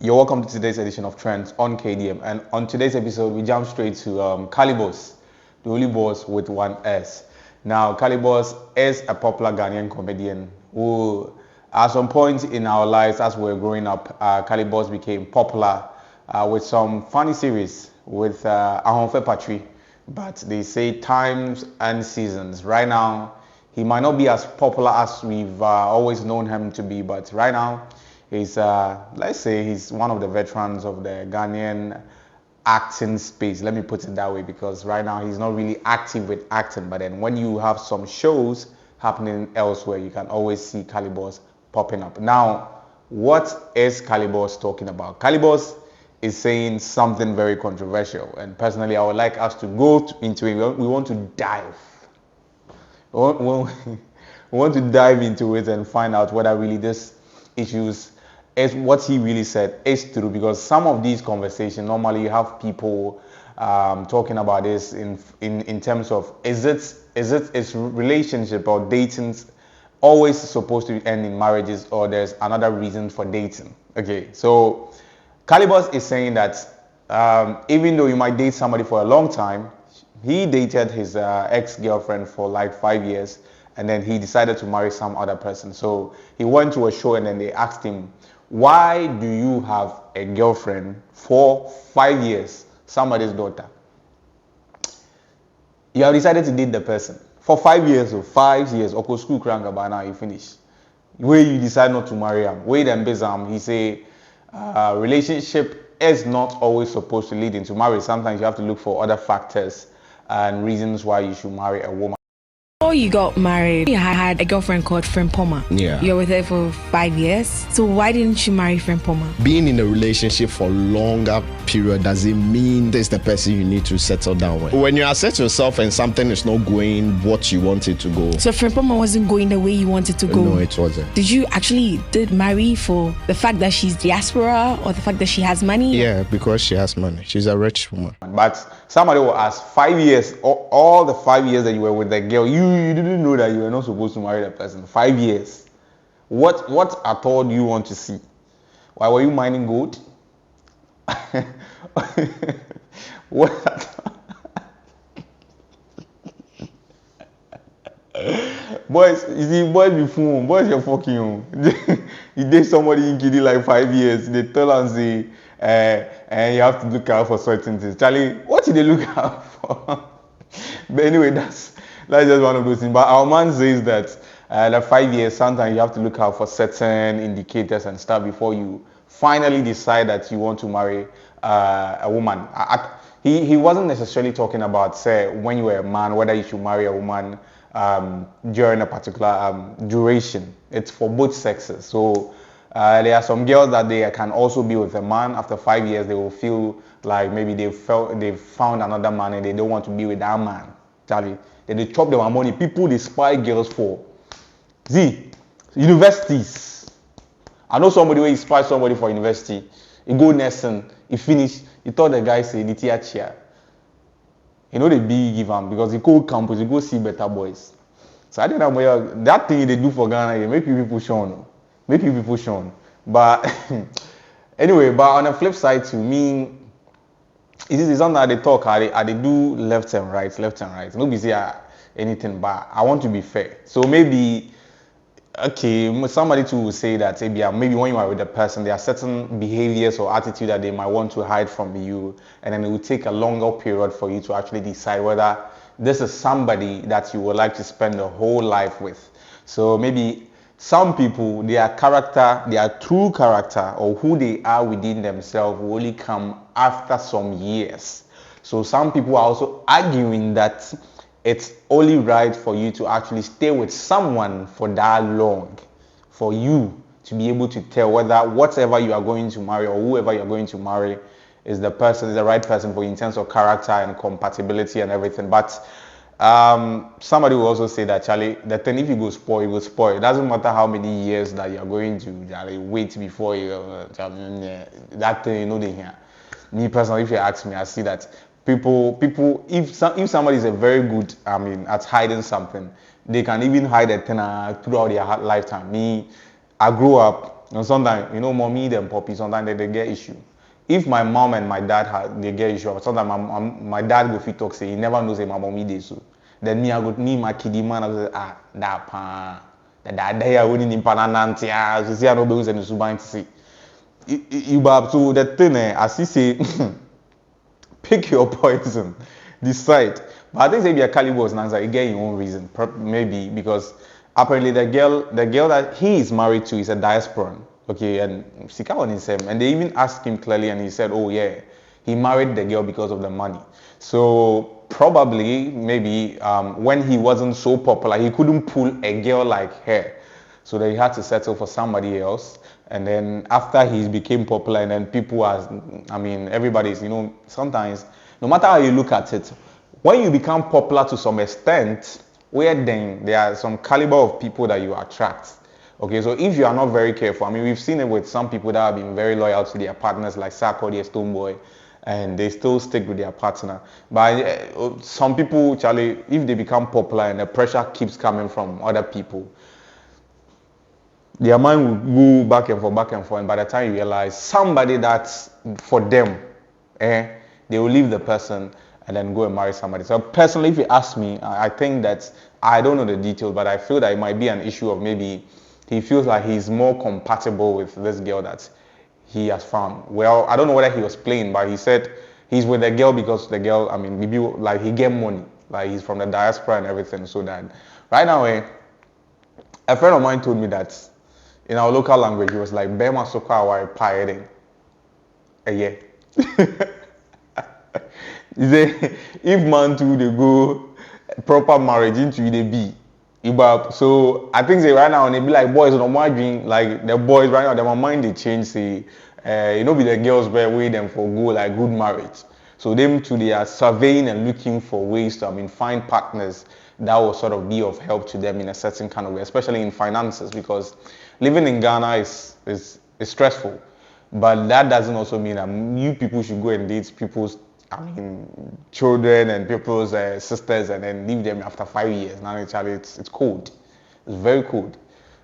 You're welcome to today's edition of Trends on KDM. And on today's episode, we jump straight to Kalyboss, the only boss with one S. Now, Kalyboss is a popular Ghanaian comedian who, at some point in our lives as we were growing up, Kalyboss became popular with some funny series with Ahonfe Patri. But they say times and seasons. Right now, he might not be as popular as we've always known him to be, but right now, he's, let's say, he's one of the veterans of the Ghanaian acting space. Let me put it that way, because right now he's not really active with acting. But then when you have some shows happening elsewhere, you can always see Kalyboss popping up. Now, what is Kalyboss talking about? Kalyboss is saying something very controversial. And personally, I would like us to go into it. We want to dive. We want to dive into it and find out whether really this issues is what he really said is true, because some of these conversations normally you have people talking about this in terms of is relationship or dating always supposed to end in marriages, or there's another reason for dating. Okay, so Kalyboss is saying that even though you might date somebody for a long time, he dated his ex-girlfriend for like 5 years, and then he decided to marry some other person. So he went to a show and then they asked him, why do you have a girlfriend for 5 years, somebody's daughter? You have decided to date the person for 5 years, or 5 years, or school crank by now you finish. Where you decide not to marry him, wait and bizarre. He say, relationship is not always supposed to lead into marriage. Sometimes you have to look for other factors and reasons why you should marry a woman. Before you got married, you had a girlfriend called Frimpoma. Yeah. You were with her for 5 years. So why didn't you marry Frimpoma? Being in a relationship for longer period doesn't mean this is the person you need to settle down with. When you assess yourself and something is not going what you want it to go. So Frimpoma wasn't going the way you wanted to go? No, it wasn't. Did you actually marry for the fact that she's diaspora or the fact that she has money? Yeah, because she has money. She's a rich woman. But somebody will ask, 5 years, all the 5 years that you were with the girl, you didn't know that you were not supposed to marry that person. 5 years. What at all do you want to see? Why were you mining gold? What? Boys, you see, boys be fool. Boys, you're fucking you. You date somebody in Kiddy like 5 years. They tell and say, and you have to look out for certain things. Charlie, what did they look out for? But anyway, that's just one of those things. But our man says that the 5 years, sometimes you have to look out for certain indicators and stuff before you finally decide that you want to marry a woman. He wasn't necessarily talking about, say, when you were a man, whether you should marry a woman during a particular duration. It's for both sexes. So there are some girls that they can also be with a man. After 5 years, they will feel like maybe they've found another man and they don't want to be with that man. Charlie, they chop their money. People, they spy girls for. See, universities. I know somebody where he spy somebody for university. He go nursing, he finish. He thought the guy say the teacher. You know they big give him because he go campus, he go see better boys. So I don't know that thing they do for Ghana, they make people push on. Make people push on. But anyway, but on the flip side to me, it's something that they talk, they do left and right. Nobody say anything, but I want to be fair. So maybe, okay, somebody too will say that maybe when you are with a person, there are certain behaviors or attitude that they might want to hide from you, and then it will take a longer period for you to actually decide whether this is somebody that you would like to spend the whole life with. So maybe some people, their character, their true character, or who they are within themselves will only come after some years. So some people are also arguing that it's only right for you to actually stay with someone for that long, for you to be able to tell whether whatever you are going to marry or whoever you're going to marry is the right person for you in terms of character and compatibility and everything. But somebody will also say that, Charlie, the thing, if you go spoil, you go spoil. It doesn't matter how many years that you are going to Charlie, wait before you that thing, you know, they hear. Me personally, if you ask me, I see that people, if somebody is a very good, at hiding something, they can even hide a thing throughout their lifetime. Me, I grew up And sometimes, mommy and poppy, sometimes they get issue. If my mom and my dad they get issue, sometimes my dad go fit talk say he never knows say my mommy dey so. Then me I go me my kiddie man I go say that pa that day I wouldn't impanananti so see I no be using the suban to see. So the thing as he say pick your poison, decide. But I think say be a Kalyboss answer, you get your own reason. Maybe because apparently the girl that he is married to is a diasporan. Okay, and Sika on his and they even asked him clearly, and he said, "Oh yeah, he married the girl because of the money." So probably, maybe when he wasn't so popular, he couldn't pull a girl like her, so they had to settle for somebody else. And then after he became popular, and then people everybody's, sometimes no matter how you look at it, when you become popular to some extent, where then there are some caliber of people that you attract. Okay, so if you are not very careful, we've seen it with some people that have been very loyal to their partners, like Sarko, the Stone Boy, and they still stick with their partner. But some people, Charlie, if they become popular and the pressure keeps coming from other people, their mind will go back and forth, and by the time you realize somebody that's for them, they will leave the person and then go and marry somebody. So personally, if you ask me, I think that I don't know the details, but I feel that it might be an issue of maybe he feels like he's more compatible with this girl that he has found. Well, I don't know whether he was playing, but he said he's with the girl because the girl, maybe like he get money, like he's from the diaspora and everything. So that right now, a friend of mine told me that in our local language, he was like, "Bema soka aware pirating." Yeah. He say if man too they go proper marriage into the be. So I think right now they be like boys no more drink like the boys right now their mind they change say be the girls wait them for go like good marriage. So them too they are surveying and looking for ways to find partners that will sort of be of help to them in a certain kind of way, especially in finances, because living in Ghana is stressful. But that doesn't also mean that you people should go and date people's children and people's sisters and then leave them after 5 years. Now actually it's cold. It's very cold.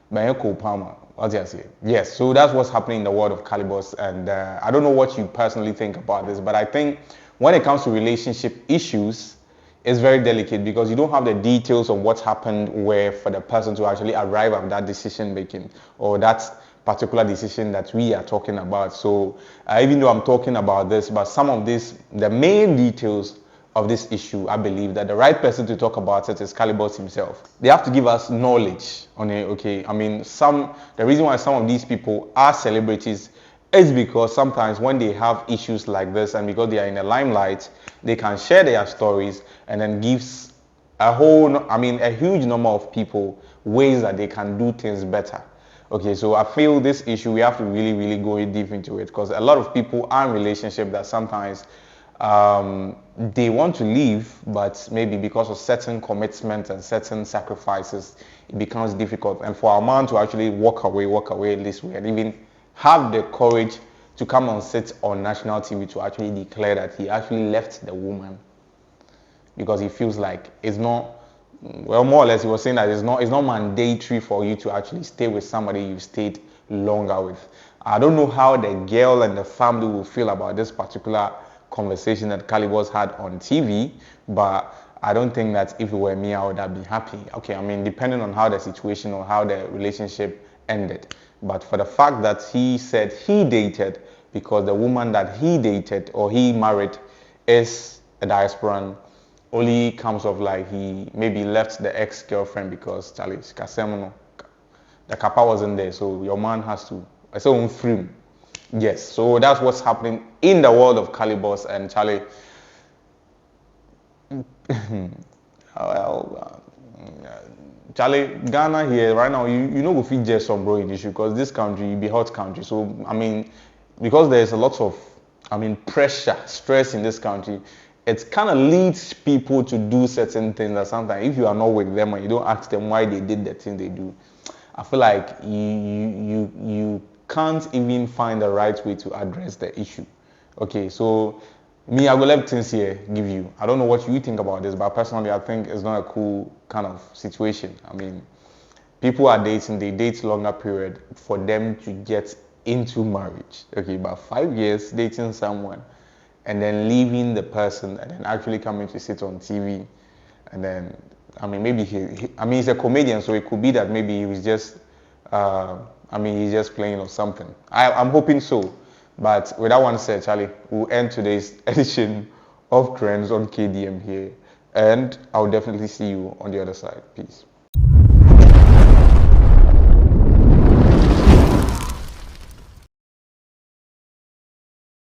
But cold Palmer. What do you say? Yes, so that's what's happening in the world of Kalyboss. And I don't know what you personally think about this, but I think when it comes to relationship issues, it's very delicate because you don't have the details of what happened where for the person to actually arrive at that decision making or that particular decision that we are talking about. So even though I'm talking about this, but some of this, the main details of this issue, I believe that the right person to talk about it is Kalyboss himself. They have to give us knowledge on it. Okay, the reason why some of these people are celebrities is because sometimes when they have issues like this and because they are in the limelight, they can share their stories and then gives a huge number of people ways that they can do things better. Okay, so I feel this issue, we have to really, really go deep into it because a lot of people are in relationships that sometimes they want to leave, but maybe because of certain commitments and certain sacrifices, it becomes difficult. And for a man to actually walk away this way and even have the courage to come and sit on national TV to actually declare that he actually left the woman because he feels like it's not, well, more or less he was saying that it's not mandatory for you to actually stay with somebody you stayed longer with. I don't know how the girl and the family will feel about this particular conversation that Kalyboss had on TV, but I don't think that if it were me, I would have been happy. Okay, depending on how the situation or how the relationship ended. But for the fact that he said he dated because the woman that he dated or he married is a diasporan, only comes of like he maybe left the ex-girlfriend because Charlie the kappa wasn't there, so your man has to free. Yes, so that's what's happening in the world of Kalyboss and Charlie. Charlie, Ghana here right now, you know go fit just some bro in issue because this country be hot country. So because there's a lot of pressure, stress in this country, it kind of leads people to do certain things that sometimes if you are not with them and you don't ask them why they did the thing they do, I feel like you can't even find the right way to address the issue. Okay, so me, I will let things here give you. I don't know what you think about this, but personally, I think it's not a cool kind of situation. people are dating, they date longer period for them to get into marriage. Okay, but 5 years dating someone and then leaving the person and then actually coming to sit on TV, and then I mean maybe he's a comedian, so it could be that maybe he was just he's just playing or something. I'm hoping so. But with that one said, Charlie, we'll end today's edition of Trends on KDM here, and I'll definitely see you on the other side. Peace.